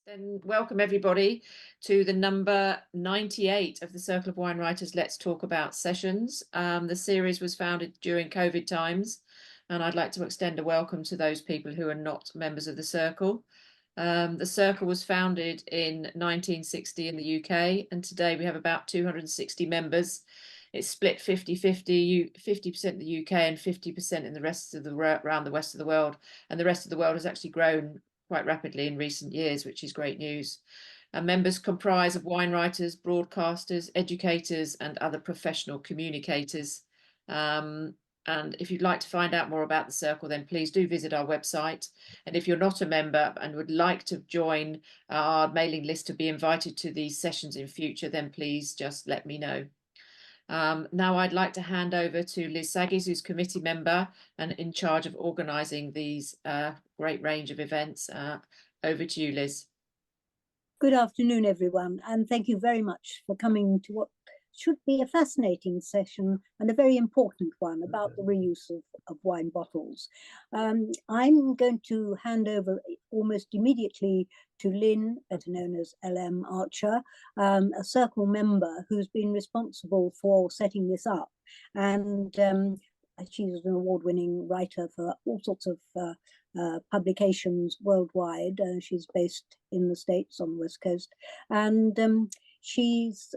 Then welcome everybody to the number 98 of the Circle of Wine Writers Let's Talk About sessions. The series was founded during COVID times, and I'd like to extend a welcome to those people who are not members of the Circle. The Circle was founded in 1960 in the UK, and today we have about 260 members. It's split 50-50, 50% in the UK and 50% in the rest of around the rest of the world. And the rest of the world has actually grown quite rapidly in recent years, which is great news. Members comprise of wine writers, broadcasters, educators, and other professional communicators. And if you'd like to find out more about the Circle, then please do visit our website. And if you're not a member and would like to join our mailing list to be invited to these sessions in future, then please just let me know. Now I'd like to hand over to Liz Saggis, who's committee member and in charge of organising these great range of events. Over to you, Liz. Good afternoon, everyone, and thank you very much for coming to what should be a fascinating session and a very important one about the reuse of wine bottles. I'm going to hand over almost immediately to Lynn, better known as LM Archer, a Circle member who's been responsible for setting this up. And she's an award-winning writer for all sorts of publications worldwide. She's based in the States on the West Coast. And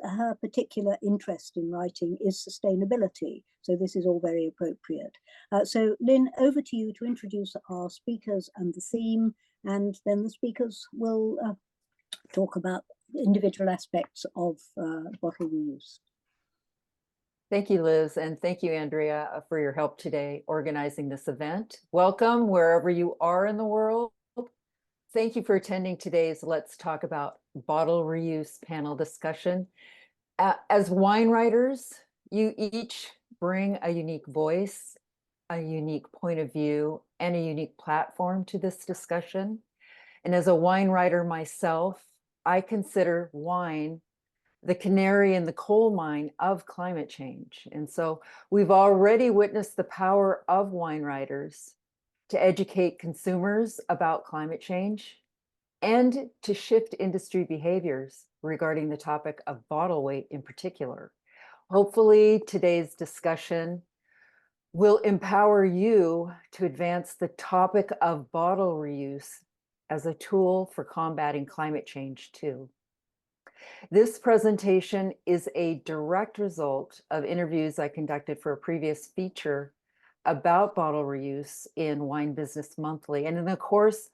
her particular interest in writing is sustainability. So this is all very appropriate. So Lynn, over to you to introduce our speakers and the theme, and then the speakers will talk about individual aspects of bottle reuse. Thank you, Liz, and thank you, Andrea, for your help today organizing this event. Welcome wherever you are in the world. Thank you for attending today's Let's Talk About Bottle Reuse panel discussion. As wine writers, you each bring a unique voice, a unique point of view, and a unique platform to this discussion. And as a wine writer myself, I consider wine the canary in the coal mine of climate change. And so we've already witnessed the power of wine writers to educate consumers about climate change and to shift industry behaviors regarding the topic of bottle weight in particular. Hopefully today's discussion will empower you to advance the topic of bottle reuse as a tool for combating climate change too. This presentation is a direct result of interviews I conducted for a previous feature about bottle reuse in Wine Business Monthly. And in the course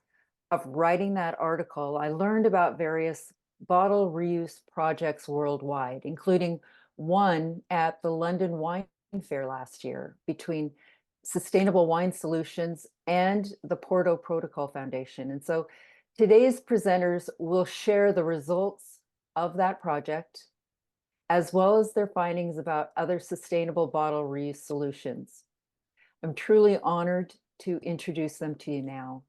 of writing that article, I learned about various bottle reuse projects worldwide, including one at the London Wine Fair last year between Sustainable Wine Solutions and the Porto Protocol Foundation. And so today's presenters will share the results of that project, as well as their findings about other sustainable bottle reuse solutions. I'm truly honored to introduce them to you now.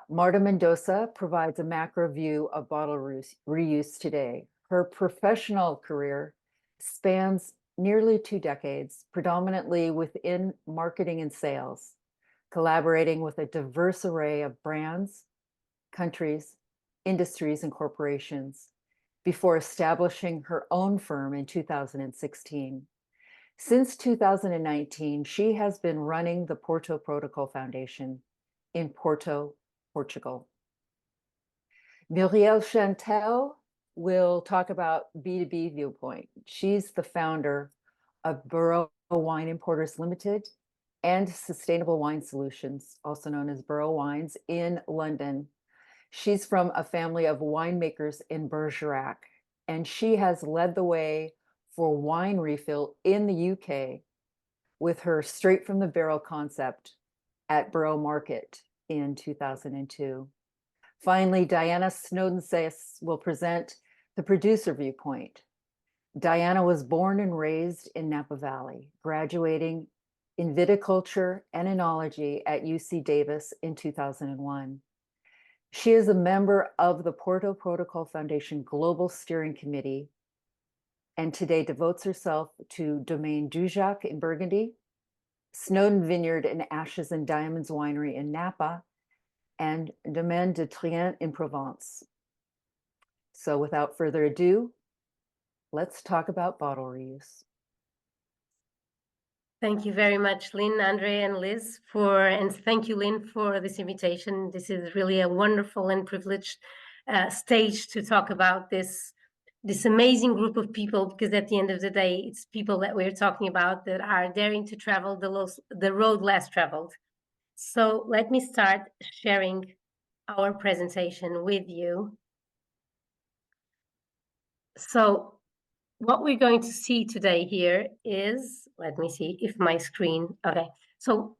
Marta Mendoza provides a macro view of bottle reuse today. Her professional career spans nearly 2 decades, predominantly within marketing and sales, collaborating with a diverse array of brands, countries, industries, and corporations before establishing her own firm in 2016. Since 2019, she has been running the Porto Protocol Foundation in Porto, Portugal. Muriel Chantel will talk about B2B viewpoint. She's the founder of Burrow Wine Importers Limited and Sustainable Wine Solutions, also known as Burrow Wines, in London. She's from a family of winemakers in Bergerac, and she has led the way for wine refill in the UK with her straight from the barrel concept at Burrow Market in 2002. Finally, Diana Snowden-Sayce will present the producer viewpoint. Diana was born and raised in Napa Valley, graduating in viticulture and enology at UC Davis in 2001. She is a member of the Porto Protocol Foundation Global Steering Committee, and today devotes herself to Domaine Dujac in Burgundy, Snowden Vineyard and Ashes and Diamonds Winery in Napa, and Domaine de Trient in Provence. So without further ado, let's talk about bottle reuse. Thank you very much, Lynn, Andre, and Liz, and thank you, Lynn, for this invitation. This is really a wonderful and privileged stage to talk about this amazing group of people, because at the end of the day, it's people that we're talking about that are daring to travel the road less traveled. So let me start sharing our presentation with you. So what we're going to see today here is, let me see if my screen, okay. So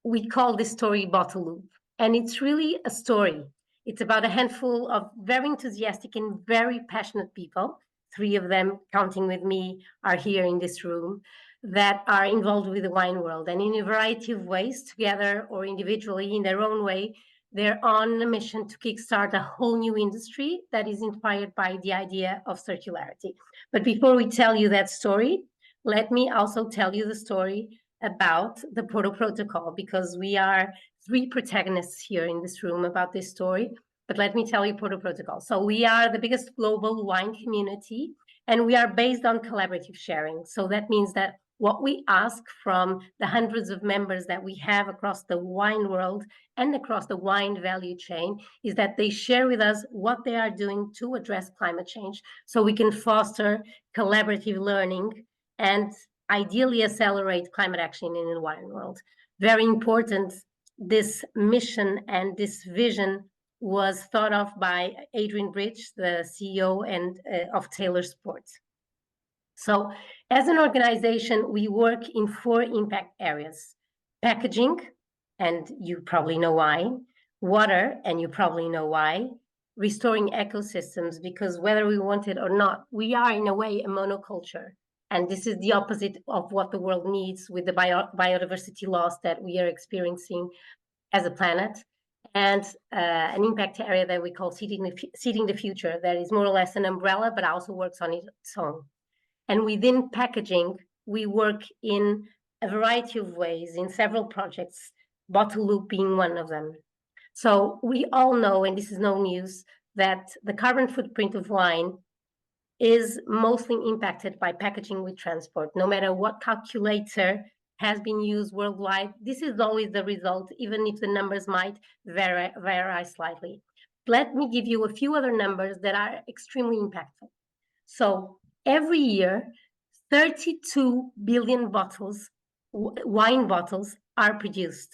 we call this story Bottle Loop, and it's really a story. It's about a handful of very enthusiastic and very passionate people. 3 of them, counting with me, are here in this room, that are involved with the wine world, and in a variety of ways, together or individually in their own way, they're on a mission to kickstart a whole new industry that is inspired by the idea of circularity. But before we tell you that story, let me also tell you the story about the Porto Protocol, because we are 3 protagonists here in this room about this story. But let me tell you Porto Protocol. So we are the biggest global wine community, and we are based on collaborative sharing. So that means that what we ask from the hundreds of members that we have across the wine world and across the wine value chain is that they share with us what they are doing to address climate change, so we can foster collaborative learning and ideally accelerate climate action in the wine world. Very important, this mission and this vision was thought of by Adrian Bridge, the CEO of Taylor Sports. So as an organization, we work in 4 impact areas: packaging, and you probably know why; water, and you probably know why; restoring ecosystems, because whether we want it or not, we are in a way a monoculture. And this is the opposite of what the world needs with the biodiversity loss that we are experiencing as a planet. And an impact area that we call Seeding the Future, that is more or less an umbrella, but also works on its own. And within packaging, we work in a variety of ways in several projects, Bottle Loop being one of them. So we all know, and this is no news, that the carbon footprint of wine is mostly impacted by packaging with transport. No matter what calculator has been used worldwide, this is always the result, even if the numbers might vary slightly. Let me give you a few other numbers that are extremely impactful. So every year, 32 billion bottles, wine bottles, are produced.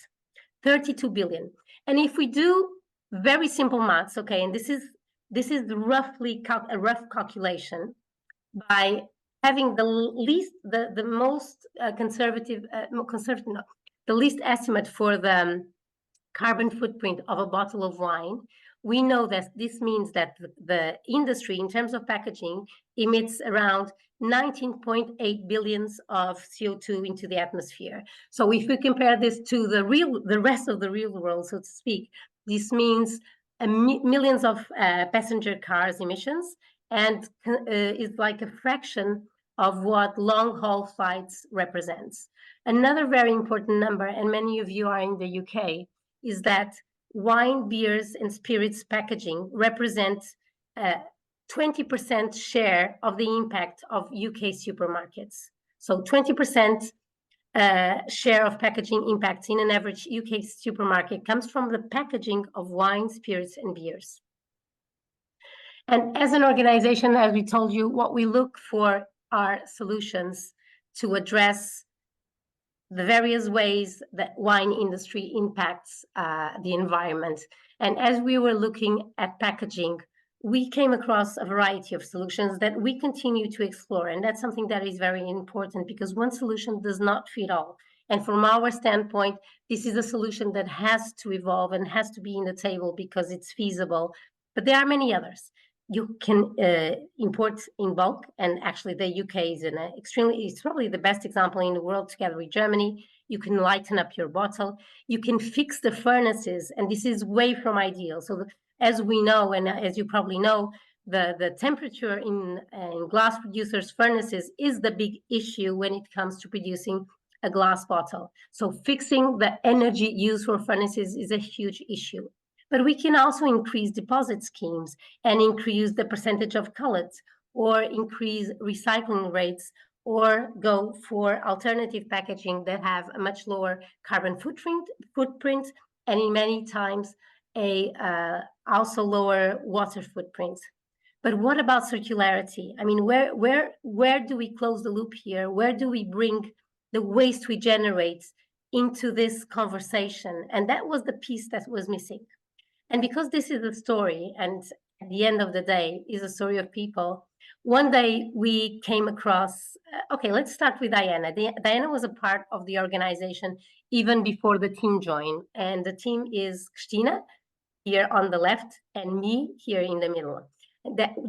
32 billion. And if we do very simple maths, okay, and this is roughly a rough calculation, by having the least estimate for the carbon footprint of a bottle of wine, we know that this means that the industry, in terms of packaging, emits around 19.8 billions of CO2 into the atmosphere. So if we compare this to the rest of the real world, so to speak, this means millions of passenger cars emissions, and is like a fraction of what long-haul flights represents. Another very important number, and many of you are in the UK, is that wine, beers, and spirits packaging represent 20% share of the impact of UK supermarkets. So 20% share of packaging impacts in an average UK supermarket comes from the packaging of wine, spirits, and beers. And as an organization, as we told you, what we look for are solutions to address the various ways that wine industry impacts the environment. And as we were looking at packaging, we came across a variety of solutions that we continue to explore. And that's something that is very important, because one solution does not fit all. And from our standpoint, this is a solution that has to evolve and has to be in the table because it's feasible. But there are many others. You can import in bulk, and actually the UK is it's probably the best example in the world, together with Germany. You can lighten up your bottle. You can fix the furnaces, and this is way from ideal. So as we know, and as you probably know, the temperature in glass producers' furnaces is the big issue when it comes to producing a glass bottle. So fixing the energy used for furnaces is a huge issue. But we can also increase deposit schemes and increase the percentage of cullets, or increase recycling rates, or go for alternative packaging that have a much lower carbon footprint, and in many times also lower water footprint. But what about circularity? I mean, where do we close the loop here? Where do we bring the waste we generate into this conversation? And that was the piece that was missing. And because this is a story, and at the end of the day is a story of people, one day we came across, okay, let's start with Diana. Diana was a part of the organization even before the team joined. And the team is Christina here on the left and me here in the middle.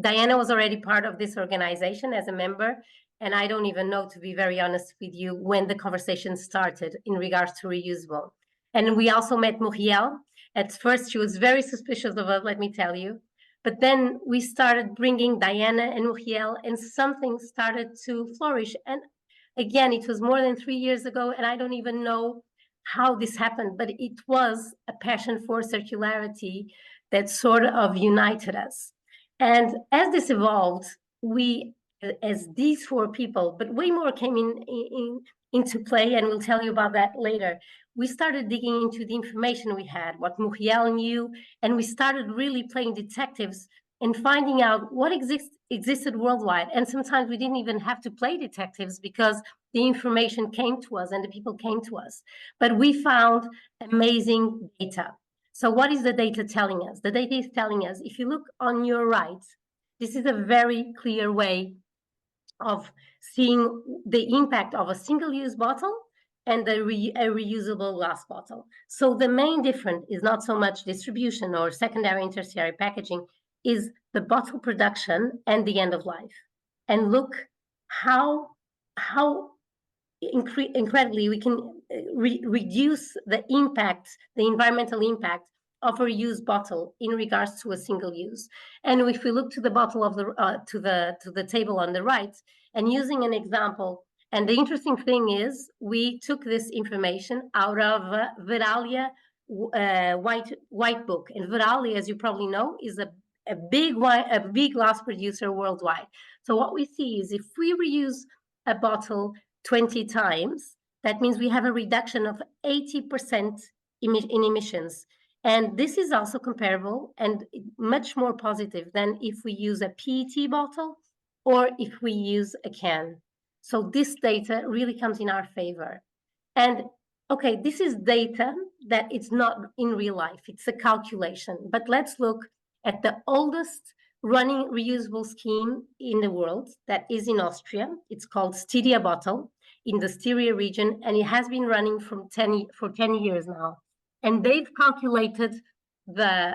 Diana was already part of this organization as a member. And I don't even know, to be very honest with you, when the conversation started in regards to reusable. And we also met Muriel. At first, she was very suspicious of us, let me tell you. But then we started bringing Diana and Muriel, and something started to flourish. And again, it was more than 3 years ago, and I don't even know how this happened, but it was a passion for circularity that sort of united us. And as this evolved, we, as these 4 people, but way more came into play, and we'll tell you about that later. We started digging into the information we had, what Muriel knew, and we started really playing detectives and finding out what existed worldwide. And sometimes we didn't even have to play detectives because the information came to us and the people came to us. But we found amazing data. So what is the data telling us? The data is telling us, if you look on your right, this is a very clear way of seeing the impact of a single-use bottle and a reusable glass bottle. So the main difference is not so much distribution or secondary and tertiary packaging, is the bottle production and the end of life. And look how incredibly we can reduce the impact, the environmental impact of a reused bottle in regards to a single use. And if we look to the bottle of to the table on the right, and using an example, and the interesting thing is we took this information out of Veralia white book, and Veralia, as you probably know, is a big glass producer worldwide. So what we see is if we reuse a bottle 20 times, that means we have a reduction of 80% in emissions. And this is also comparable and much more positive than if we use a PET bottle or if we use a can. So this data really comes in our favor. And okay, this is data that it's not in real life, it's a calculation. But let's look at the oldest running reusable scheme in the world, that is in Austria. It's called Styria Bottle in the Styria region, and it has been running for 10 years now. And they've calculated the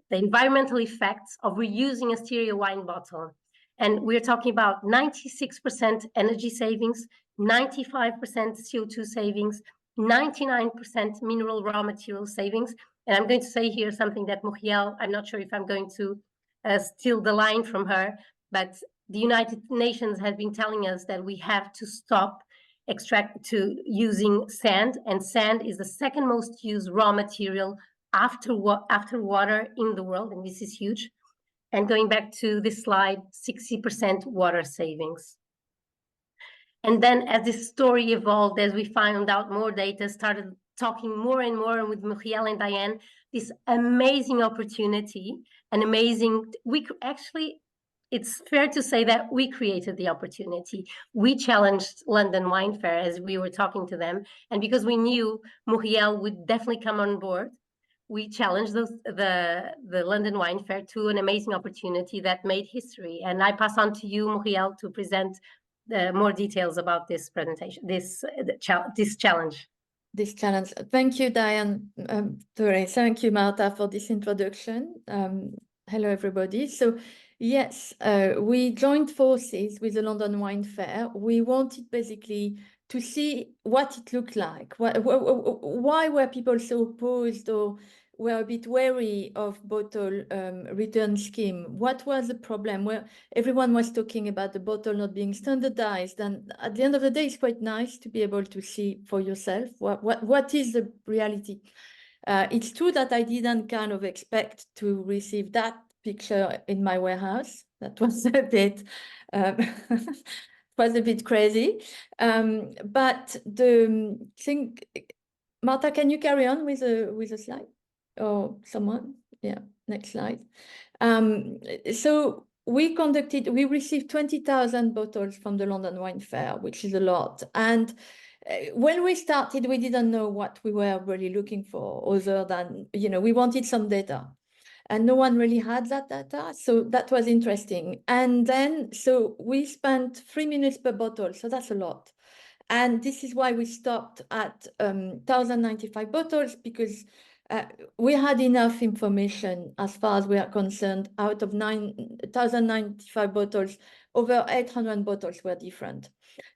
environmental effects of reusing a Styria wine bottle. And we're talking about 96% energy savings, 95% CO2 savings, 99% mineral raw material savings. And I'm going to say here something that Muriel, I'm not sure if I'm going to steal the line from her, but the United Nations has been telling us that we have to stop using sand, and sand is the second most used raw material after water in the world, and this is huge. And going back to this slide, 60% water savings. And then as this story evolved, as we found out more data, started talking more and more with Muriel and Diane, this amazing opportunity, it's fair to say that we created the opportunity. We challenged London Wine Fair as we were talking to them. And because we knew Muriel would definitely come on board, we challenged the London Wine Fair to an amazing opportunity that made history. And I pass on to you, Muriel, to present more details about this presentation, this challenge. This challenge. Thank you, Diane. Thank you, Marta, for this introduction. Hello, everybody. So, yes, we joined forces with the London Wine Fair. We wanted basically to see what it looked like. Why were people so opposed or were a bit wary of bottle return scheme? What was the problem? Where everyone was talking about the bottle not being standardized, and at the end of the day, it's quite nice to be able to see for yourself what is the reality. It's true that I didn't kind of expect to receive that picture in my warehouse. That was a bit, was a bit crazy. But the thing, Marta, can you carry on with a slide? Or someone? Yeah, next slide. So we received 20,000 bottles from the London Wine Fair, which is a lot. And when we started, we didn't know what we were really looking for, other than, we wanted some data. And no one really had that data. So that was interesting. And then, so we spent 3 minutes per bottle. So that's a lot. And this is why we stopped at 1,095 bottles, because we had enough information as far as we are concerned. Out of 1,095 bottles, over 800 bottles were different.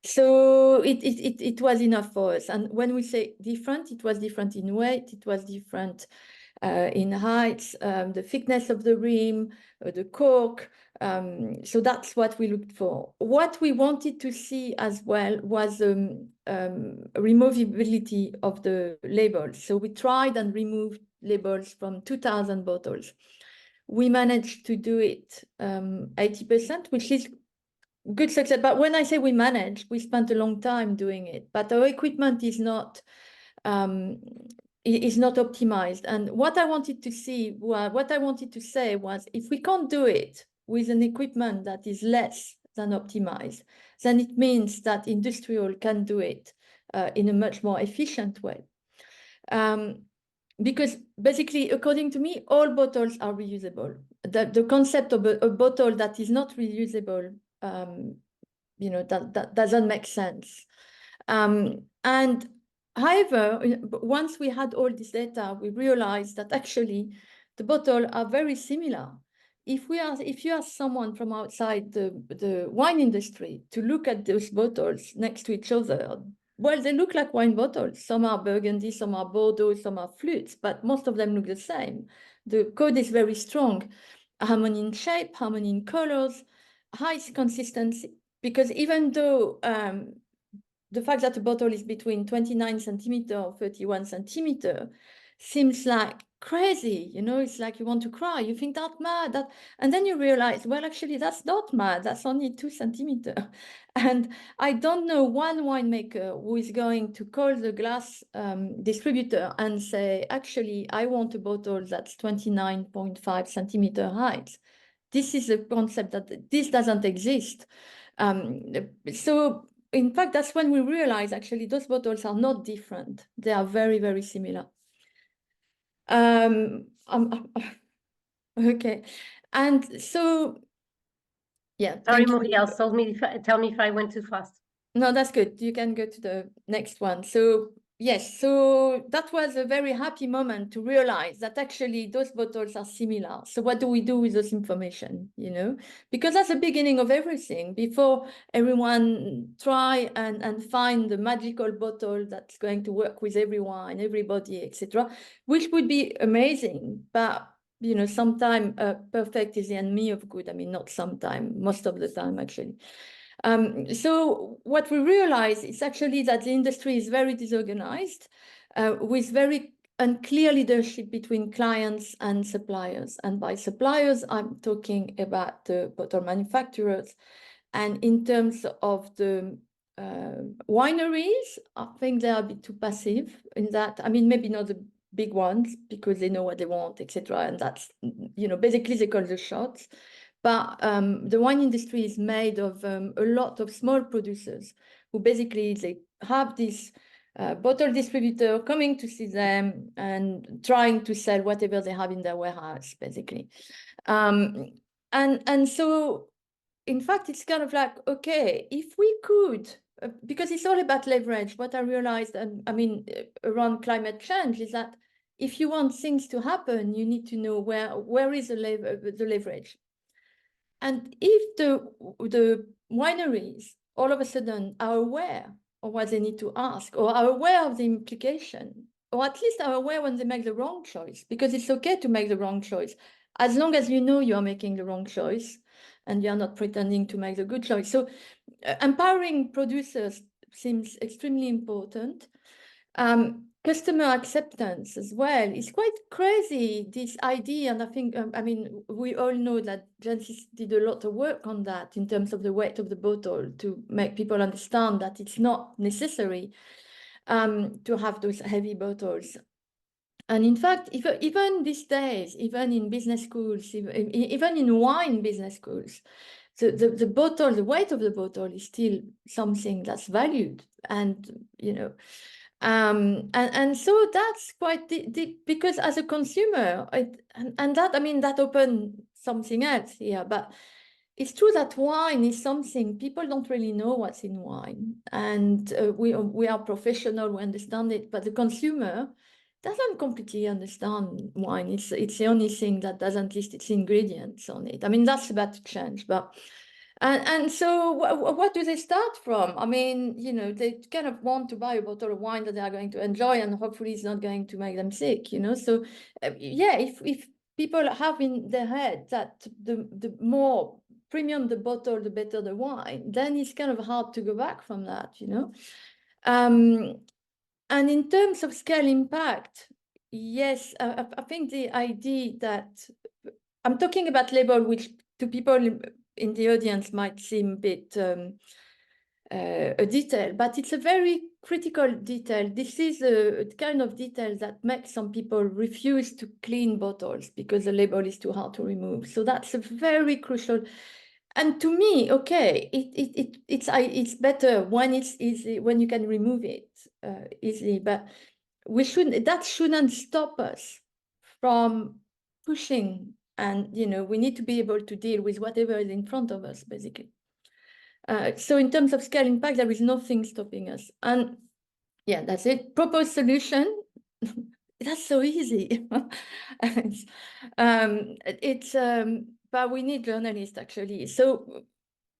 So it was enough for us. And when we say different, it was different in weight, it was different in height, the thickness of the rim, the cork. So that's what we looked for. What we wanted to see as well was removability of the labels. So we tried and removed labels from 2,000 bottles. We managed to do it 80%, which is good success. But when I say we managed, we spent a long time doing it. But our equipment is not optimized. And what I wanted to say was, if we can't do it with an equipment that is less than optimized, then it means that industrial can do it in a much more efficient way. Because basically, according to me, all bottles are reusable. The concept of a bottle that is not reusable, that doesn't make sense. And however, once we had all this data, we realized that actually the bottles are very similar. If you ask someone from outside the wine industry to look at those bottles next to each other, well, they look like wine bottles. Some are Burgundy, some are Bordeaux, some are flutes, but most of them look the same. The code is very strong. Harmony in shape, harmony in colors, high consistency. Because even though the fact that the bottle is between 29 centimeter or 31 centimeter seems like crazy, it's like you want to cry. You think that's mad, and then you realize, well, actually, that's not mad. That's only 2 centimeter. And I don't know one winemaker who is going to call the glass distributor and say, actually, I want a bottle that's 29.5 centimeter height. This is a concept that this doesn't exist. So in fact, that's when we realize actually those bottles are not different. They are very, very similar. Okay. And so, yeah. Sorry, Muriel, tell me if I went too fast. No, that's good. You can go to the next one. So yes, so that was a very happy moment to realize that actually those bottles are similar. So what do we do with this information, Because that's the beginning of everything. Before everyone try and find the magical bottle that's going to work with everyone, everybody, etc., which would be amazing. But, sometimes perfect is the enemy of good. I mean, not sometimes, most of the time, actually. So what we realize is actually that the industry is very disorganized, with very unclear leadership between clients and suppliers. And by suppliers, I'm talking about the bottle manufacturers. And in terms of the wineries, I think they are a bit too passive in that. I mean, maybe not the big ones because they know what they want, etc. And that's, basically they call the shots. But the wine industry is made of a lot of small producers who basically they have this bottle distributor coming to see them and trying to sell whatever they have in their warehouse, basically. And so, in fact, it's kind of like, okay, if we could, because it's all about leverage. What I realized, around climate change is that if you want things to happen, you need to know where is the leverage. And if the wineries all of a sudden are aware of what they need to ask, or are aware of the implication, or at least are aware when they make the wrong choice, because it's okay to make the wrong choice, as long as you know you are making the wrong choice and you are not pretending to make the good choice. So empowering producers seems extremely important. customer acceptance as well. It's quite crazy, this idea, and I think, I mean, we all know that Genesis did a lot of work on that in terms of the weight of the bottle to make people understand that it's not necessary to have those heavy bottles. And in fact, even these days, even in business schools, even in wine business schools, the bottle, the weight of the bottle is still something that's valued. And, you know, and so that's quite deep, because as a consumer, and that, I mean, that opened something else here, but it's true that wine is something people don't really know what's in wine. And we are professional, we understand it, but the consumer doesn't completely understand wine. It's the only thing that doesn't list its ingredients on it. I mean, that's about to change, but and so what do they start from? I mean, you know, they kind of want to buy a bottle of wine that they are going to enjoy, and hopefully it's not going to make them sick, you know. So yeah, if people have in their head that the more premium the bottle, the better the wine, then it's kind of hard to go back from that, you know. And in terms of scale impact, yes, I think the idea that I'm talking about label, which to people in the audience might seem a bit a detail, but it's a very critical detail. This is a kind of detail that makes some people refuse to clean bottles because the label is too hard to remove. So that's a very crucial. And to me, okay, it's better when it's easy, when you can remove it easily, but that shouldn't stop us from pushing. And, you know, we need to be able to deal with whatever is in front of us, basically. So in terms of scale impact, there is nothing stopping us. And yeah, that's it. Proposed solution. That's so easy. But we need journalists, actually. So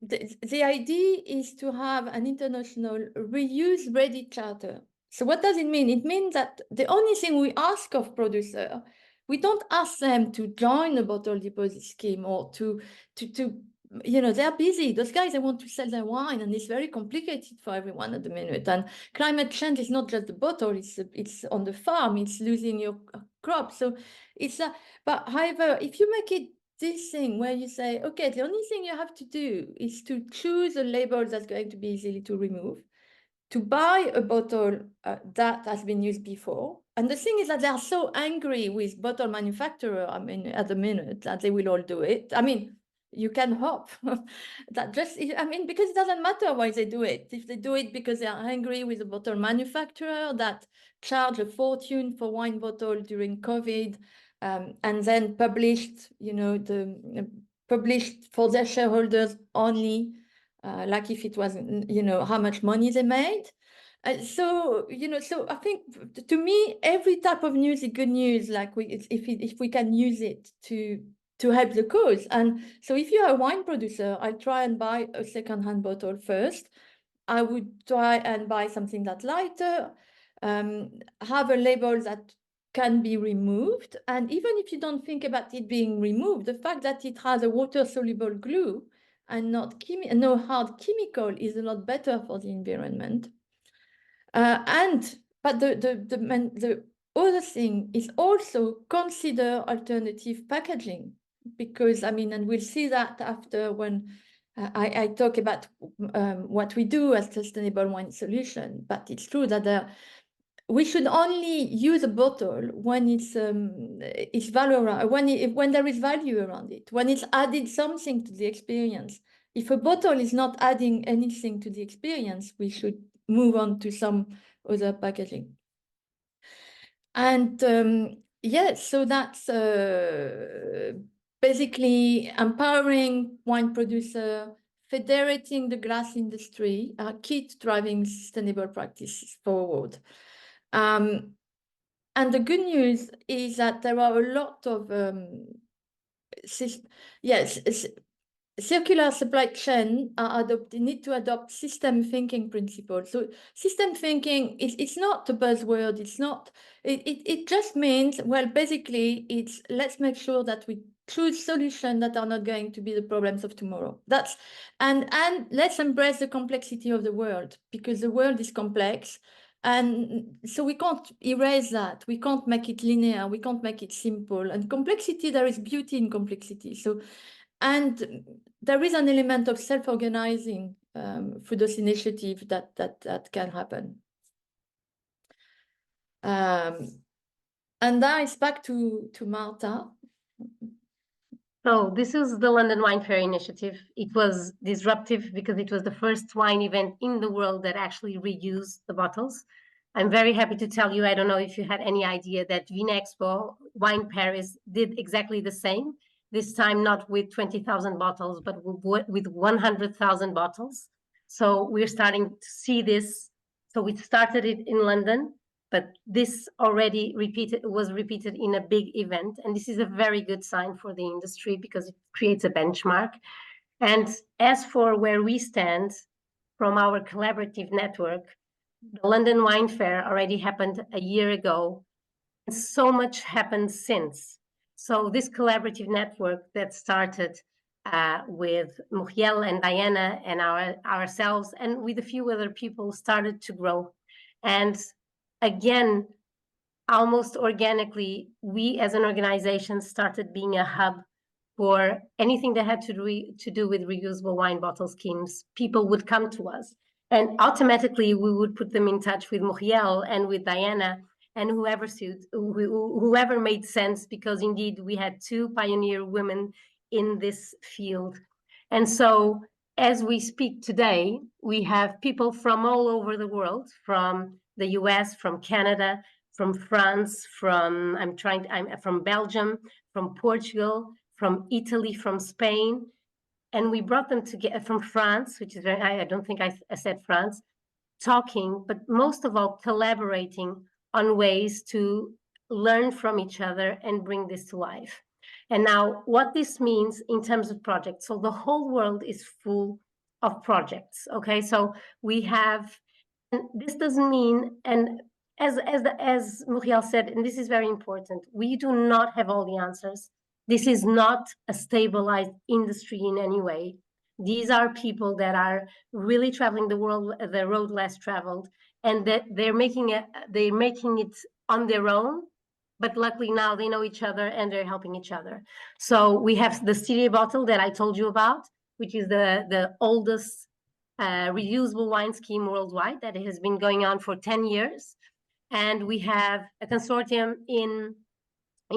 the idea is to have an international reuse ready charter. So what does it mean? It means that the only thing we ask of producer, we don't ask them to join a bottle deposit scheme or to you know, they're busy. Those guys, they want to sell their wine, and it's very complicated for everyone at the minute. And climate change is not just the bottle, it's on the farm, it's losing your crop. So it's but however, if you make it this thing where you say, okay, the only thing you have to do is to choose a label that's going to be easily to remove, to buy a bottle that has been used before. And the thing is that they are so angry with bottle manufacturer, I mean, at the minute, that they will all do it. I mean, you can hope that just, I mean, because it doesn't matter why they do it. If they do it because they are angry with the bottle manufacturer that charge a fortune for wine bottle during COVID, and then published, you know, published for their shareholders only, like if it was, you know, how much money they made. So, you know, so I think to me, every type of news is good news, like if we can use it to help the cause. And so if you're a wine producer, I'll try and buy a secondhand bottle first. I would try and buy something that's lighter, have a label that can be removed. And even if you don't think about it being removed, the fact that it has a water-soluble glue and not no hard chemical is a lot better for the environment. But the other thing is also consider alternative packaging, because I mean, and we'll see that after when I talk about what we do as sustainable wine solution. But it's true that we should only use a bottle when it's value when there is value around it, when it's added something to the experience. If a bottle is not adding anything to the experience, we should move on to some other packaging. And yes, so that's basically empowering wine producer, federating the glass industry, key to driving sustainable practices forward. And the good news is that there are a lot of circular supply chain need to adopt system thinking principles. So system thinking it's not a buzzword. It's not. It just means, well, basically, it's let's make sure that we choose solutions that are not going to be the problems of tomorrow. And let's embrace the complexity of the world, because the world is complex. And so we can't erase that. We can't make it linear. We can't make it simple. And complexity, there is beauty in complexity. So, and there is an element of self-organizing through those initiatives that can happen. And now it's back to Marta. So this is the London Wine Fair initiative. It was disruptive because it was the first wine event in the world that actually reused the bottles. I'm very happy to tell you, I don't know if you had any idea that Vinexpo Wine Paris did exactly the same. This time not with 20,000 bottles, but with 100,000 bottles. So we're starting to see this. So we started it in London, but this already was repeated in a big event. And this is a very good sign for the industry because it creates a benchmark. And as for where we stand from our collaborative network, the London Wine Fair already happened a year ago. And so much happened since. So this collaborative network that started with Muriel and Diana and ourselves and with a few other people started to grow. And again, almost organically, we as an organization started being a hub for anything that had to do with reusable wine bottle schemes. People would come to us and automatically we would put them in touch with Muriel and with Diana and whoever made sense, because indeed we had two pioneer women in this field. And so as we speak today, we have people from all over the world, from the US, from Canada, from France, from Belgium, from Portugal, from Italy, from Spain. And we brought them together from France, which is very, I don't think I said France, talking, but most of all collaborating on ways to learn from each other and bring this to life. And now what this means in terms of projects. So the whole world is full of projects, okay? So we have, and this doesn't mean, and as Muriel said, and this is very important, we do not have all the answers. This is not a stabilized industry in any way. These are people that are really traveling the road less traveled, and that they're making it on their own. But luckily now they know each other and they're helping each other. So we have the Styria bottle that I told you about, which is the oldest reusable wine scheme worldwide that has been going on for 10 years. And we have a consortium in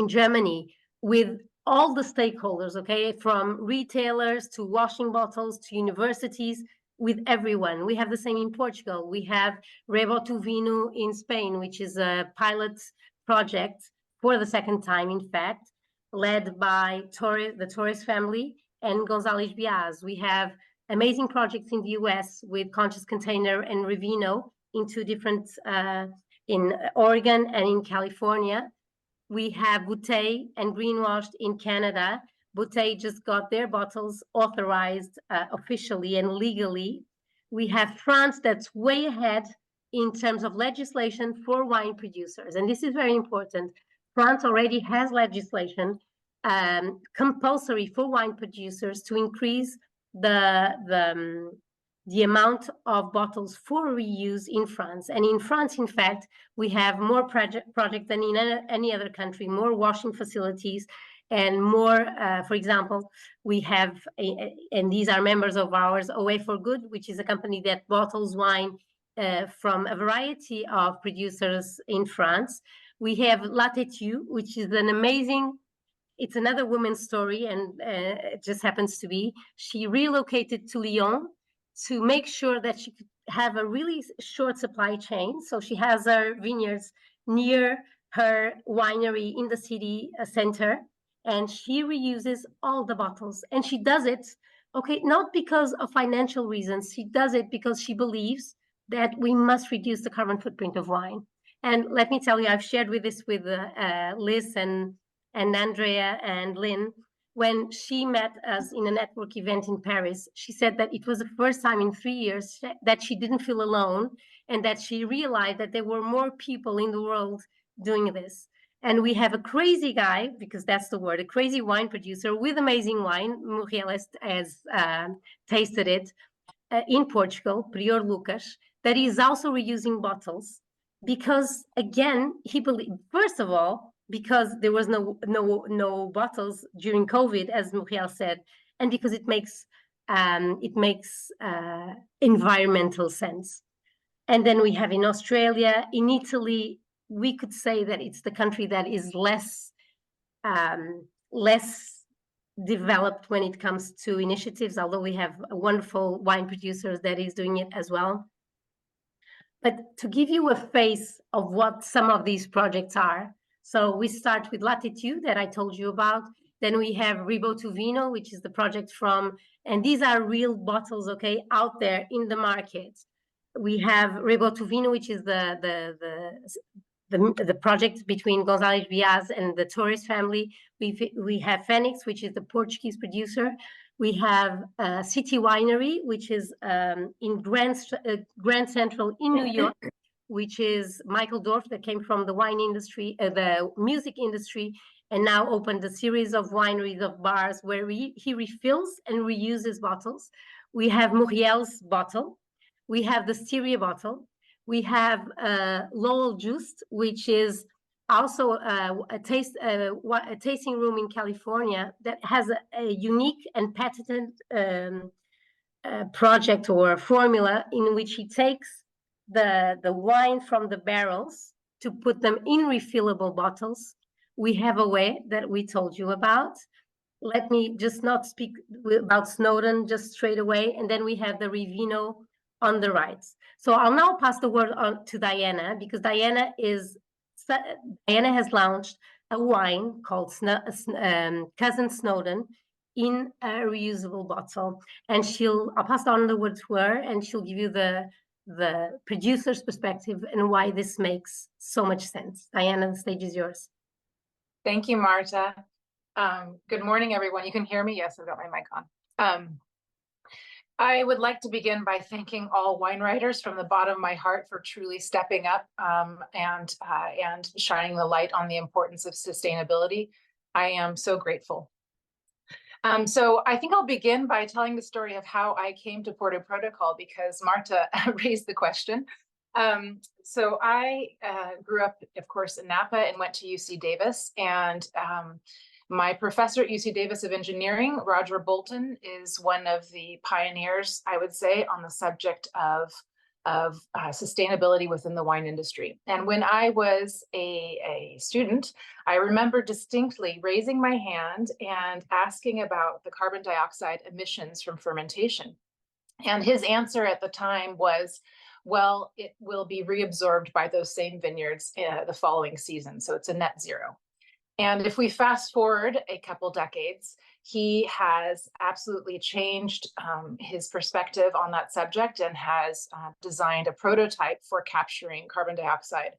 Germany with all the stakeholders, okay, from retailers to washing bottles to universities, with everyone. We have the same in Portugal. We have Reboto Vino in Spain, which is a pilot project for the second time, in fact, led by the Torres family and González Biaz. We have amazing projects in the US with Conscious Container and Revino in two different, in Oregon and in California. We have Bouteille and Greenwashed in Canada. Bouteille just got their bottles authorized officially and legally. We have France that's way ahead in terms of legislation for wine producers. And this is very important. France already has legislation compulsory for wine producers to increase the amount of bottles for reuse in France. And in France, in fact, we have more projects than in any other country, more washing facilities and more, for example, we have, and these are members of ours, OA for Good, which is a company that bottles wine from a variety of producers in France. We have Latetu, which is an amazing, it's another woman's story, and it just happens to be, she relocated to Lyon to make sure that she could have a really short supply chain. So she has her vineyards near her winery in the city center, and she reuses all the bottles. And she does it, okay, not because of financial reasons. She does it because she believes that we must reduce the carbon footprint of wine. And let me tell you, I've shared this with Liz and Andrea and Lynn. When she met us in a network event in Paris, she said that it was the first time in 3 years that she didn't feel alone, and that she realized that there were more people in the world doing this. And we have a crazy guy, because that's the word, a crazy wine producer with amazing wine. Muriel has tasted it in Portugal, Prior Lucas, that is also reusing bottles. because again, he believed, first of all, because there was no bottles during COVID, as Muriel said, and because it makes environmental sense. And then we have in Australia, in Italy, we could say that it's the country that is less developed when it comes to initiatives, although we have wonderful wine producers that is doing it as well. But to give you a face of what some of these projects are, so we start with Latitude that I told you about. Then we have Ribo to Vino, which is the project from, and these are real bottles, okay, out there in the market. We have Ribo to Vino, which is the project between González Biaz and the Torres family. We have Phoenix, which is the Portuguese producer. We have City Winery, which is in Grand Central in New York, which is Michael Dorf, that came from the wine industry, the music industry, and now opened a series of wineries, of bars, where he refills and reuses bottles. We have Muriel's bottle. We have the Styria bottle. We have Lowell Juice, which is also a tasting room in California that has a unique and patented project or formula in which he takes the wine from the barrels to put them in refillable bottles. We have a way that we told you about. Let me just not speak about Snowden just straight away. And then we have the Rivino on the right. So I'll now pass the word on to Diana, because Diana has launched a wine called Cousin Snowden in a reusable bottle. And I'll pass on the word to her, and she'll give you the producer's perspective and why this makes so much sense. Diana, the stage is yours. Thank you, Marta. Good morning, everyone. You can hear me? Yes, I've got my mic on. I would like to begin by thanking all wine writers from the bottom of my heart for truly stepping up and shining the light on the importance of sustainability. I am so grateful. So I think I'll begin by telling the story of how I came to Porto Protocol, because Marta raised the question. So I grew up, of course, in Napa and went to UC Davis, and my professor at UC Davis of engineering, Roger Bolton, is one of the pioneers, I would say, on the subject of sustainability within the wine industry. And when I was a student, I remember distinctly raising my hand and asking about the carbon dioxide emissions from fermentation. And his answer at the time was, well, it will be reabsorbed by those same vineyards the following season. So it's a net zero. And if we fast forward a couple decades, he has absolutely changed his perspective on that subject and has designed a prototype for capturing carbon dioxide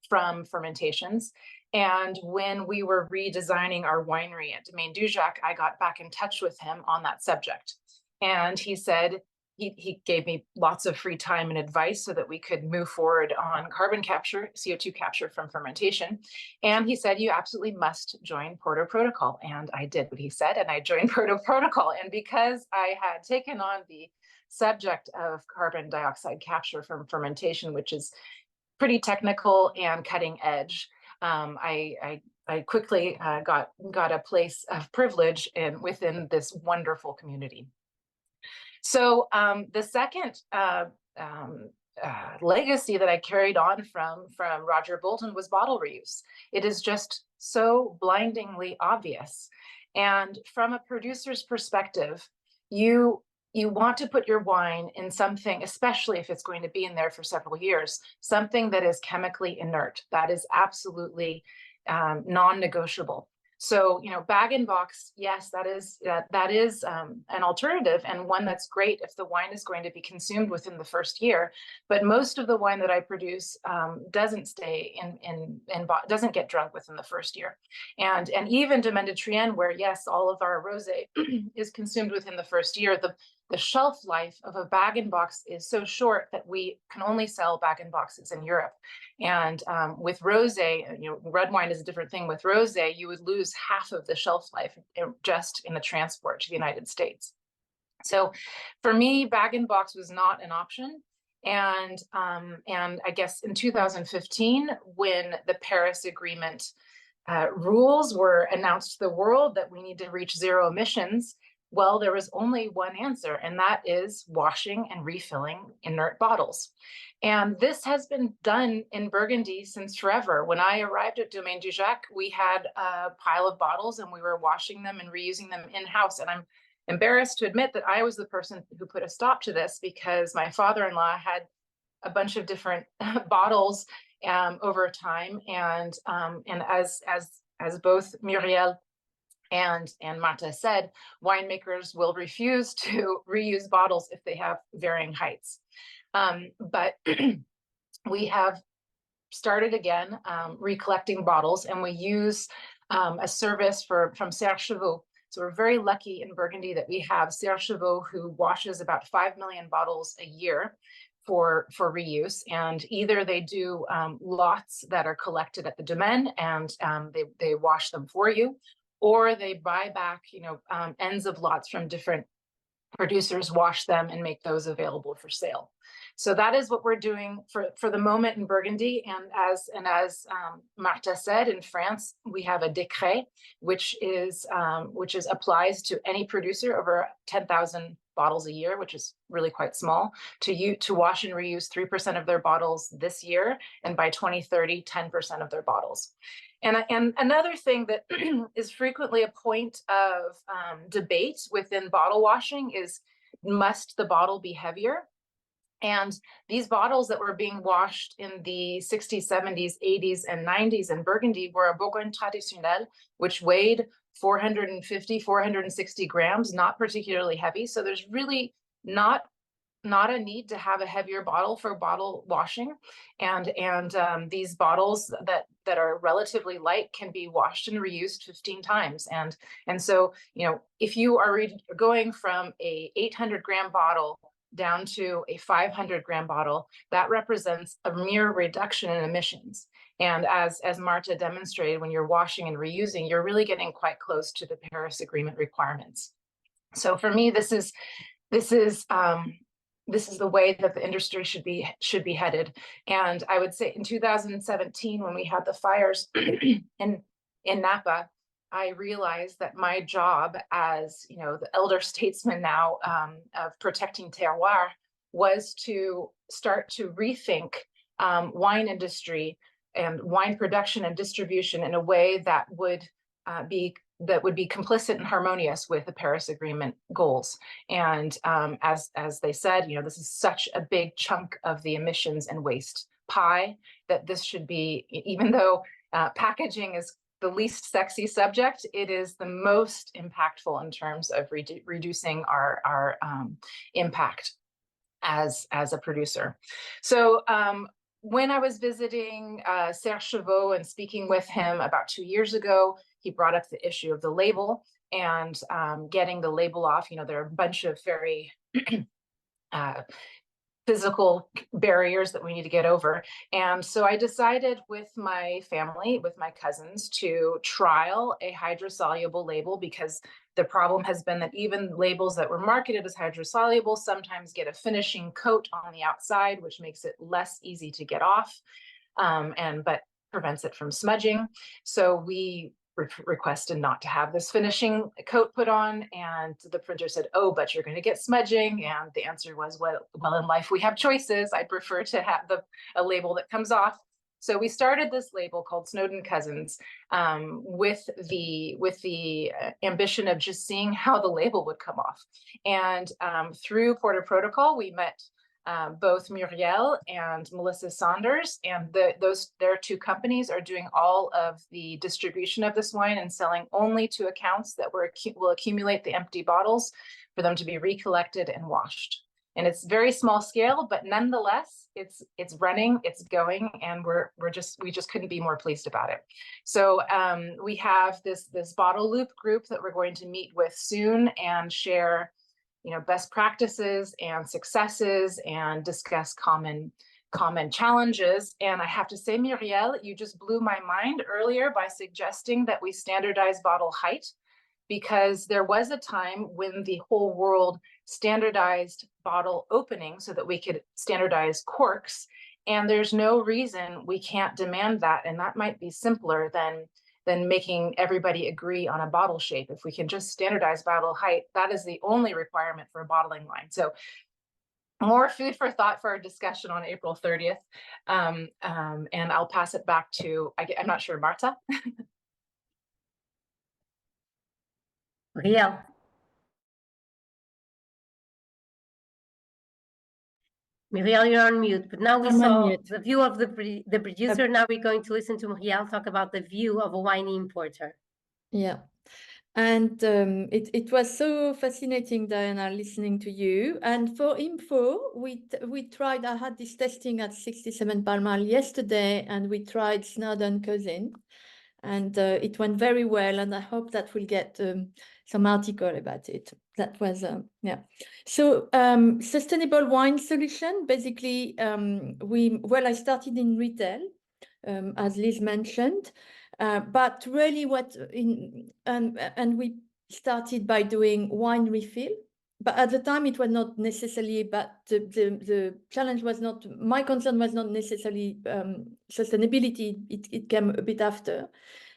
from fermentations. And when we were redesigning our winery at Domaine Dujac, I got back in touch with him on that subject. And he said, he gave me lots of free time and advice so that we could move forward on carbon capture, CO2 capture from fermentation. And he said, you absolutely must join Porto Protocol. And I did what he said, and I joined Porto Protocol. And because I had taken on the subject of carbon dioxide capture from fermentation, which is pretty technical and cutting edge, I quickly got a place of privilege within this wonderful community. So the second legacy that I carried on from Roger Bolton was bottle reuse. It is just so blindingly obvious. And from a producer's perspective, you want to put your wine in something, especially if it's going to be in there for several years, something that is chemically inert. That is absolutely non-negotiable. So, you know, bag-in-box, yes, that is an alternative, and one that's great if the wine is going to be consumed within the first year. But most of the wine that I produce doesn't stay doesn't get drunk within the first year. And even Domaine de Trienne, where yes, all of our rosé is consumed within the first year, the shelf life of a bag-in-box is so short that we can only sell bag-in-boxes in Europe. And with rosé, you know, red wine is a different thing. With rosé, you would lose half of the shelf life just in the transport to the United States. So for me, bag-in-box was not an option. And I guess in 2015, when the Paris Agreement rules were announced to the world that we need to reach zero emissions, well, there was only one answer, and that is washing and refilling inert bottles. And this has been done in Burgundy since forever. When I arrived at Domaine du Jacques, we had a pile of bottles and we were washing them and reusing them in-house. And I'm embarrassed to admit that I was the person who put a stop to this, because my father-in-law had a bunch of different bottles over time. And as both Muriel and Marta said, winemakers will refuse to reuse bottles if they have varying heights. But we have started again recollecting bottles, and we use a service from Serge Chevaux. So we're very lucky in Burgundy that we have Serge Chevaux, who washes about 5 million bottles a year for reuse. And either they do lots that are collected at the domain and they wash them for you, or they buy back, ends of lots from different producers, wash them and make those available for sale. So that is what we're doing for the moment in Burgundy. And as Marta said, in France, we have a décret, which applies to any producer over 10,000 bottles a year, which is really quite small, to wash and reuse 3% of their bottles this year, and by 2030, 10% of their bottles. And another thing that is frequently a point of debate within bottle washing is, must the bottle be heavier? And these bottles that were being washed in the 60s, 70s, 80s, and 90s in Burgundy were a Bourgogne traditionnel, which weighed 450, 460 grams, not particularly heavy. So there's really not a need to have a heavier bottle for bottle washing. And these bottles that are relatively light can be washed and reused 15 times. And so, if you are going from a 800-gram bottle down to a 500-gram bottle, that represents a mere reduction in emissions. And as Marta demonstrated, when you're washing and reusing, you're really getting quite close to the Paris Agreement requirements. So for me, this is the way that the industry should be headed. And I would say in 2017, when we had the fires in Napa, I realized that my job as the elder statesman now of protecting terroir was to start to rethink wine industry and wine production and distribution in a way that would be complicit and harmonious with the Paris Agreement goals. And as they said, this is such a big chunk of the emissions and waste pie that this should be, even though packaging is the least sexy subject, it is the most impactful in terms of reducing our impact as a producer. So when I was visiting Serge Chevaux and speaking with him about 2 years ago, he brought up the issue of the label and getting the label off. There are a bunch of very physical barriers that we need to get over. And so I decided with my family, with my cousins, to trial a hydrosoluble label, because the problem has been that even labels that were marketed as hydrosoluble sometimes get a finishing coat on the outside, which makes it less easy to get off, but prevents it from smudging. So we requested not to have this finishing coat put on, and the printer said, "Oh, but you're going to get smudging." And the answer was, well, in life we have choices. I'd prefer to have a label that comes off. So we started this label called Snowden Cousins with the ambition of just seeing how the label would come off. And through Porto Protocol, we met both Muriel and Melissa Saunders, and their two companies are doing all of the distribution of this wine and selling only to accounts that will accumulate the empty bottles for them to be recollected and washed. And it's very small scale, but nonetheless, it's running, it's going, and we just couldn't be more pleased about it. So we have this bottle loop group that we're going to meet with soon and share best practices and successes and discuss common challenges. And I have to say, Muriel, you just blew my mind earlier by suggesting that we standardize bottle height. because there was a time when the whole world standardized bottle opening so that we could standardize corks. And there's no reason we can't demand that. And that might be simpler than making everybody agree on a bottle shape. If we can just standardize bottle height, that is the only requirement for a bottling line. So more food for thought for our discussion on April 30th. And I'll pass it back to, I'm not sure, Marta? Riel. Muriel, you're on mute, but now we I'm on saw mute. the view of the producer. Now we're going to listen to Muriel talk about the view of a wine importer. Yeah. And it was so fascinating, Diana, listening to you. And for info, we tried, I had this testing at 67 Pall Mall yesterday, and we tried Snowdon Cousin. And it went very well, and I hope that we'll get some article about it. That was, yeah. So sustainable wine solution, basically, I started in retail, as Liz mentioned, but really and we started by doing wine refill. But at the time, it was not necessarily, but the challenge was not, my concern was not necessarily sustainability, it came a bit after.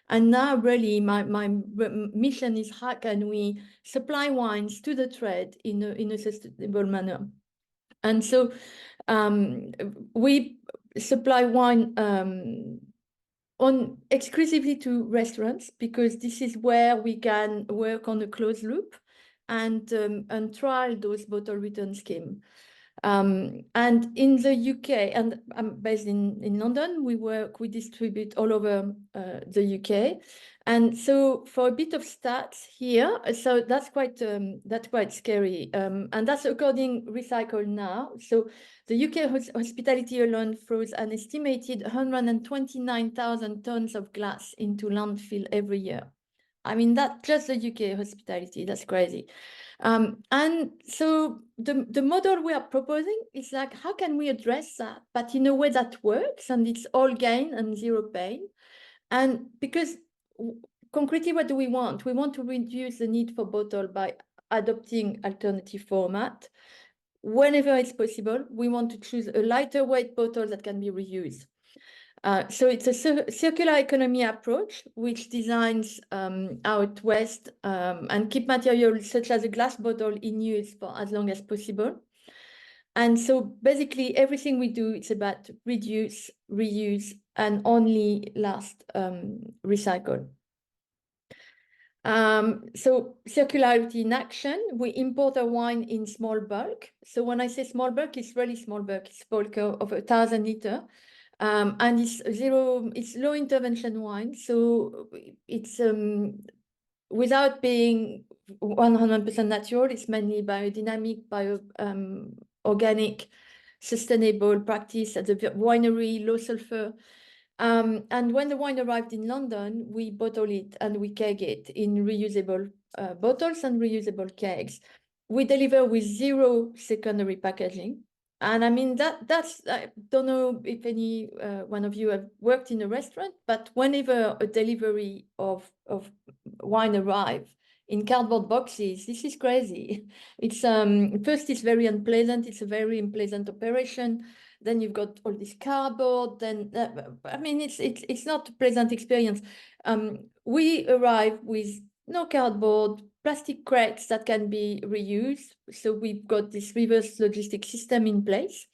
And now really my mission is how can we supply wines to the trade in a sustainable manner. And so we supply wine exclusively to restaurants, because this is where we can work on a closed loop and trial those bottle return scheme. And in the UK, and I'm based in London, we distribute all over the UK. And so for a bit of stats here, so that's quite scary. And that's according Recycle Now. So the UK hospitality alone throws an estimated 129,000 tons of glass into landfill every year. I mean, that's just the UK hospitality, that's crazy. And so the model we are proposing is like, how can we address that, but in a way that works and it's all gain and zero pain? And because concretely, what do we want? We want to reduce the need for bottle by adopting alternative format. Whenever it's possible, we want to choose a lighter weight bottle that can be reused. So it's a circular economy approach, which designs out waste and keep materials such as a glass bottle in use for as long as possible. And so basically everything we do, it's about reduce, reuse, and only last recycle. So circularity in action, we import our wine in small bulk. So when I say small bulk, it's really small bulk. It's bulk of 1,000 liters. And it's low intervention wine. So it's without being 100% natural, it's mainly biodynamic, organic, sustainable practice at the winery, low sulfur. And when the wine arrived in London, we bottle it and we keg it in reusable bottles and reusable kegs. We deliver with zero secondary packaging. And I mean, that's, I don't know if any one of you have worked in a restaurant, but whenever a delivery of wine arrives in cardboard boxes, this is crazy. It's first, it's very unpleasant. It's a very unpleasant operation. Then you've got all this cardboard. Then I mean, it's not a pleasant experience. We arrive with no cardboard, plastic crates that can be reused. So we've got this reverse logistic system in place.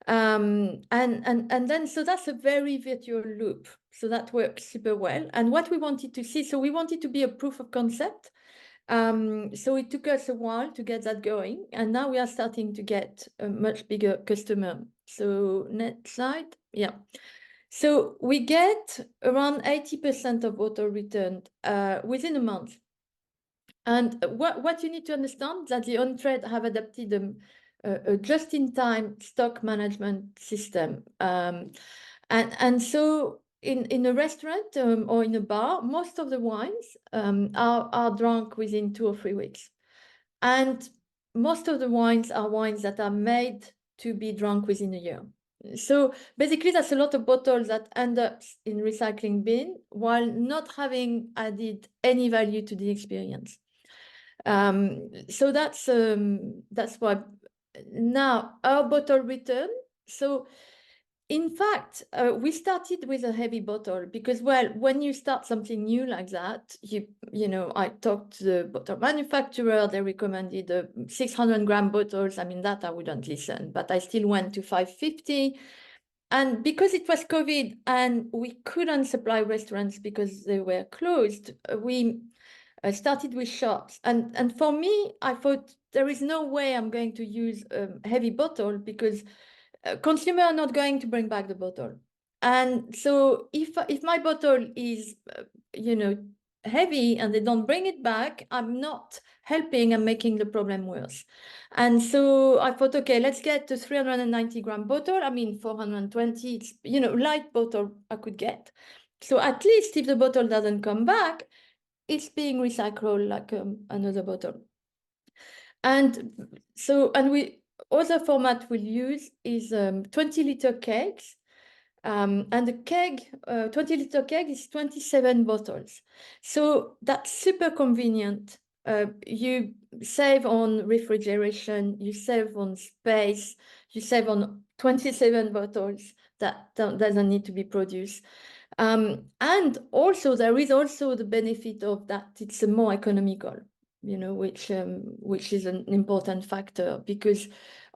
And then, so that's a very virtual loop. So that works super well. And what we wanted to see, so we wanted to be a proof of concept. So it took us a while to get that going. And now we are starting to get a much bigger customer. So next slide. Yeah. So we get around 80% of bottle returned within a month. And what you need to understand that the on-trade have adapted a just-in-time stock management system. And so in a restaurant or in a bar, most of the wines are drunk within 2 or 3 weeks. And most of the wines are wines that are made to be drunk within a year. So basically, that's a lot of bottles that end up in recycling bin while not having added any value to the experience. So that's why now our bottle return. So in fact, we started with a heavy bottle because, well, when you start something new like that, you know, I talked to the bottle manufacturer, they recommended 600-gram bottles. I mean, that I wouldn't listen, but I still went to 550. And because it was COVID and we couldn't supply restaurants because they were closed, we started with shops. And for me, I thought there is no way I'm going to use a heavy bottle because consumers are not going to bring back the bottle. And so if my bottle is, you know, heavy and they don't bring it back, I'm not helping and making the problem worse. And so I thought, okay, let's get the 390-gram bottle. I mean, 420, it's, you know, light bottle I could get. So at least if the bottle doesn't come back, it's being recycled like another bottle. And so, and we other format we'll use is 20-liter kegs. And the keg, 20-liter keg is 27 bottles. So that's super convenient. You save on refrigeration, you save on space, you save on 27 bottles that doesn't need to be produced. And also there is also the benefit of that it's more economical, you know, which is an important factor because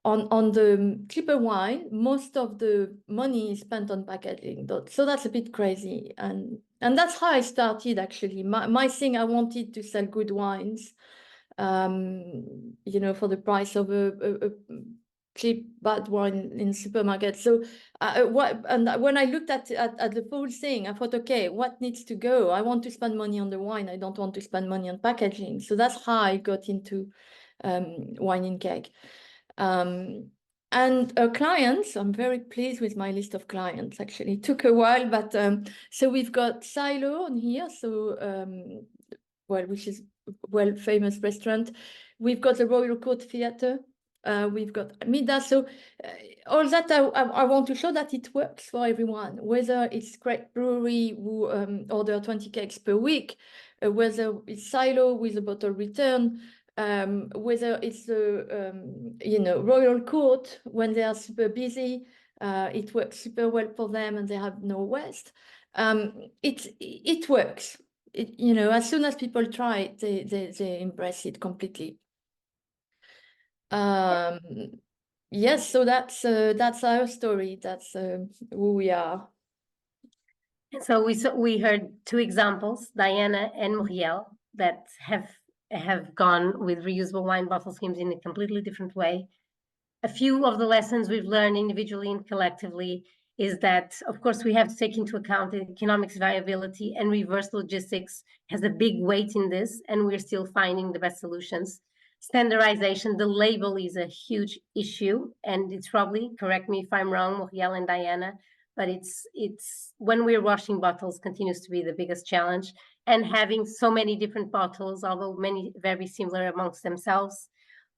on the cheaper wine, most of the money is spent on packaging. So that's a bit crazy. And that's how I started actually. My thing, I wanted to sell good wines, you know, for the price of a cheap bad wine in supermarket. So when I looked at the full thing, I thought, okay, what needs to go? I want to spend money on the wine. I don't want to spend money on packaging. So that's how I got into wine in keg. And clients, I'm very pleased with my list of clients. Actually, it took a while, but so we've got Silo on here. So well, which is famous restaurant. We've got the Royal Court Theatre. We've got Mida. So all that I want to show that it works for everyone, whether it's great brewery who order 20 cakes per week, whether it's Silo with a bottle return, whether it's the you know, Royal Court when they are super busy, it works super well for them and they have no waste. It works. You know, as soon as people try it, they embrace it completely. Yes, so that's our story. That's who we are. And so we heard two examples, Diana and Muriel, that have gone with reusable wine bottle schemes in a completely different way. A few of the lessons we've learned individually and collectively is that, of course, we have to take into account the economics viability, and reverse logistics has a big weight in this, and we're still finding the best solutions. Standardization, the label is a huge issue, and it's probably, correct me if I'm wrong, Muriel and Diana, but it's when we're washing bottles continues to be the biggest challenge, and having so many different bottles, although many very similar amongst themselves.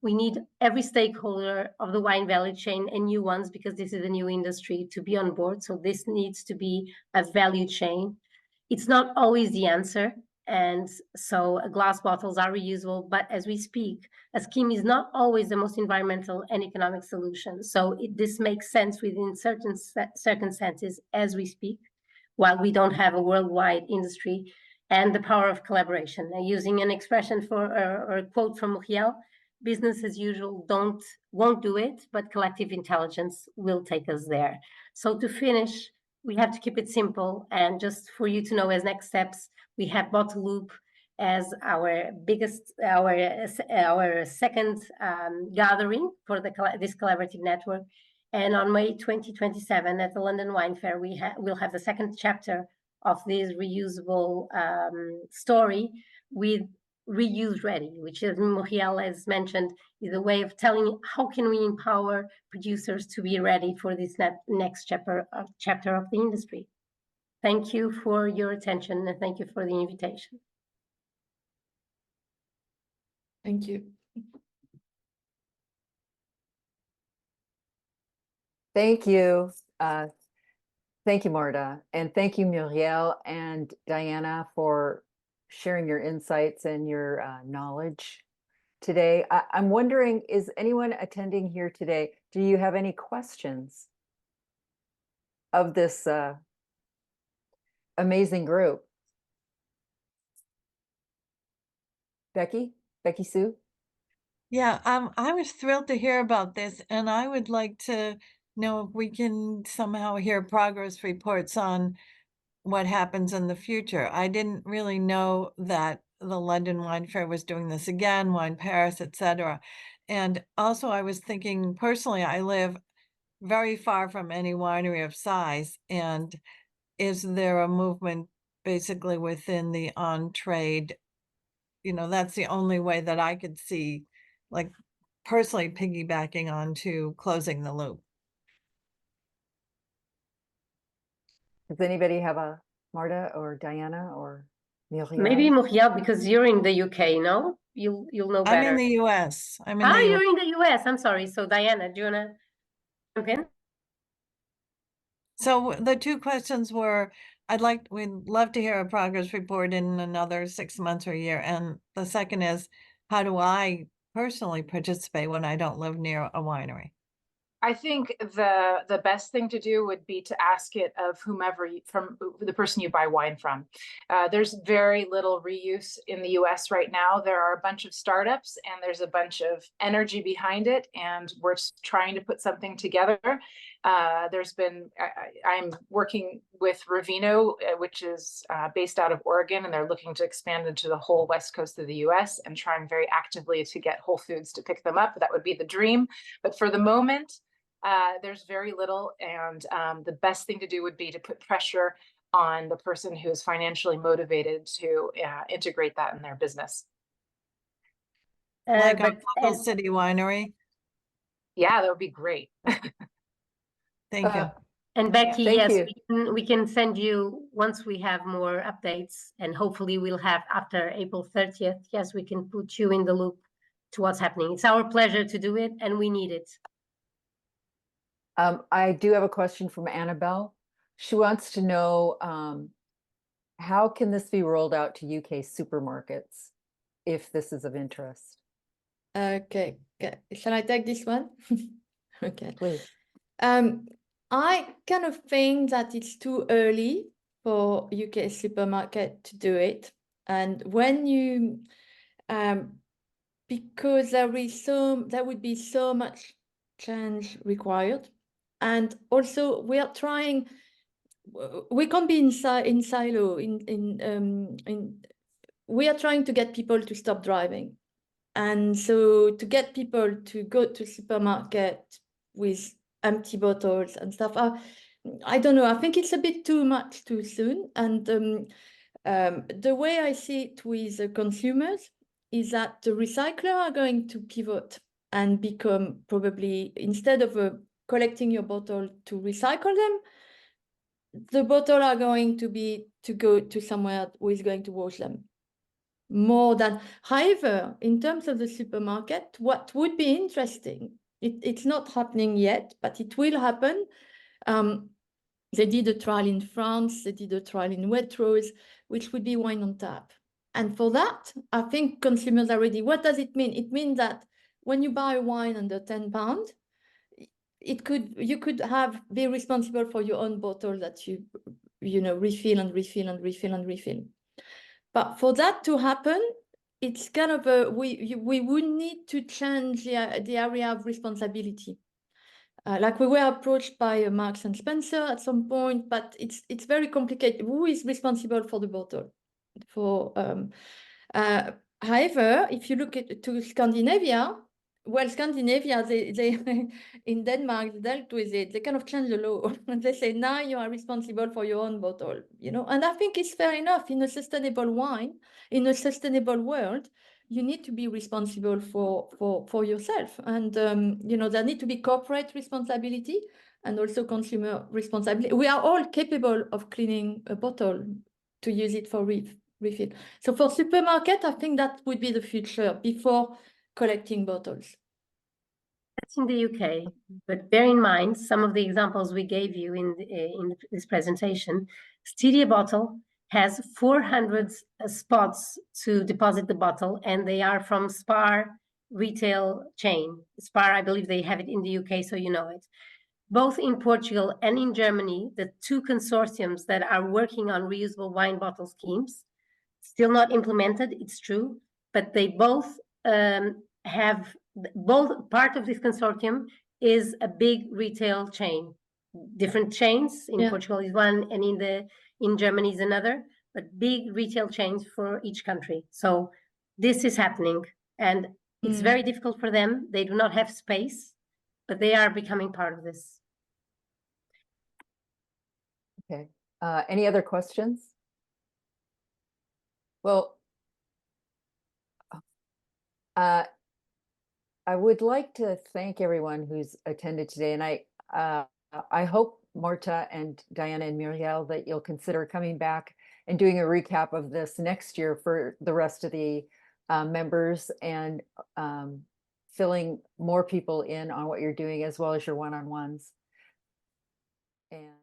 We need every stakeholder of the wine value chain and new ones, because this is a new industry, to be on board. So this needs to be a value chain. It's not always the answer. And so glass bottles are reusable, but as we speak, a scheme is not always the most environmental and economic solution. So this makes sense within certain circumstances as we speak, while we don't have a worldwide industry, and the power of collaboration. Now, using an expression or a quote from Muriel, business as usual won't do it, but collective intelligence will take us there. So to finish, we have to keep it simple. And just for you to know, as next steps, we have Bottle Loop as our biggest, our second gathering for this collaborative network. And on May 2027 at the London Wine Fair, we'll have the second chapter of this reusable story with Reuse Ready, which, as Muriel has mentioned, is a way of telling how can we empower producers to be ready for this next chapter of the industry. Thank you for your attention, and thank you for the invitation. Thank you. Thank you. Thank you, Marta. And thank you, Muriel and Diana, for sharing your insights and your knowledge today. I'm wondering, is anyone attending here today? Do you have any questions of this amazing group? Becky Sue? Yeah, I was thrilled to hear about this, and I would like to know if we can somehow hear progress reports on what happens in the future. I didn't really know that the London Wine Fair was doing this again, Wine Paris, etc. And also I was thinking personally, I live very far from any winery of size, and is there a movement basically within the on-trade? You know, that's the only way that I could see, like, personally piggybacking onto closing the loop. Does anybody have a Marta or Diana or Muriel? Maybe Muriel, because you're in the UK, no? You'll know I'm better. in the US. I'm in the You're US. in the US. I'm sorry. So Diana, do you wanna jump in? So the two questions were, we'd love to hear a progress report in another 6 months or a year. And the second is, how do I personally participate when I don't live near a winery? I think the best thing to do would be to ask it of whomever from the person you buy wine from. There's very little reuse in the US right now. There are a bunch of startups and there's a bunch of energy behind it, and we're trying to put something together. I'm working with Ravino, which is based out of Oregon, and they're looking to expand into the whole West Coast of the US and trying very actively to get Whole Foods to pick them up. That would be the dream. But for the moment, there's very little, and the best thing to do would be to put pressure on the person who is financially motivated to integrate that in their business. Like a Coastal City winery? Yeah, that would be great. Thank you. And Becky, Thank yes, you. we can send you, once we have more updates, and hopefully we'll have after April 30th, yes, we can put you in the loop to what's happening. It's our pleasure to do it, and we need it. I do have a question from Annabelle. She wants to know, how can this be rolled out to UK supermarkets if this is of interest? Okay, shall I take this one? Okay. Please. I kind of think that it's too early for UK supermarket to do it. And when you, because there would be so much change required. And also we are trying, we can't be in silo, we are trying to get people to stop driving. And so to get people to go to supermarket with empty bottles and stuff, I don't know, I think it's a bit too much too soon. And the way I see it with the consumers is that the recyclers are going to pivot and become, probably, instead of collecting your bottle to recycle them, the bottle are going to go to somewhere who is going to wash them. More than, however, in terms of the supermarket, what would be interesting, it's not happening yet, but it will happen. They did a trial in France, they did a trial in Waitrose, which would be wine on tap. And for that, I think consumers are ready. What does it mean? It means that when you buy wine under £10, you could be responsible for your own bottle that you refill and refill and refill and refill. But for that to happen, it's kind of we would need to change the area of responsibility. Like we were approached by Marks and Spencer at some point, but it's very complicated. Who is responsible for the bottle? However, if you look to Scandinavia, well, Scandinavia, they in Denmark, they dealt with it. They kind of changed the law. They say, now you are responsible for your own bottle, And I think it's fair enough. In a sustainable wine, in a sustainable world, you need to be responsible for yourself. And, there need to be corporate responsibility and also consumer responsibility. We are all capable of cleaning a bottle to use it for refill. So for supermarket, I think that would be the future before collecting bottles. It's in the UK, but bear in mind some of the examples we gave you in this presentation. Styria bottle has 400 spots to deposit the bottle, and they are from Spar retail chain. Spar, I believe they have it in the UK, so you know it. Both in Portugal and in Germany, the two consortiums that are working on reusable wine bottle schemes, still not implemented, it's true, but they both have, both part of this consortium is a big retail chain. Different chains, in Portugal is one, and in Germany is another, but big retail chains for each country. So this is happening, and it's very difficult for them. They do not have space, but they are becoming part of this. Okay. Any other questions? Well, I would like to thank everyone who's attended today, and I hope Marta and Diana and Muriel that you'll consider coming back and doing a recap of this next year for the rest of the members, and filling more people in on what you're doing, as well as your one-on-ones. And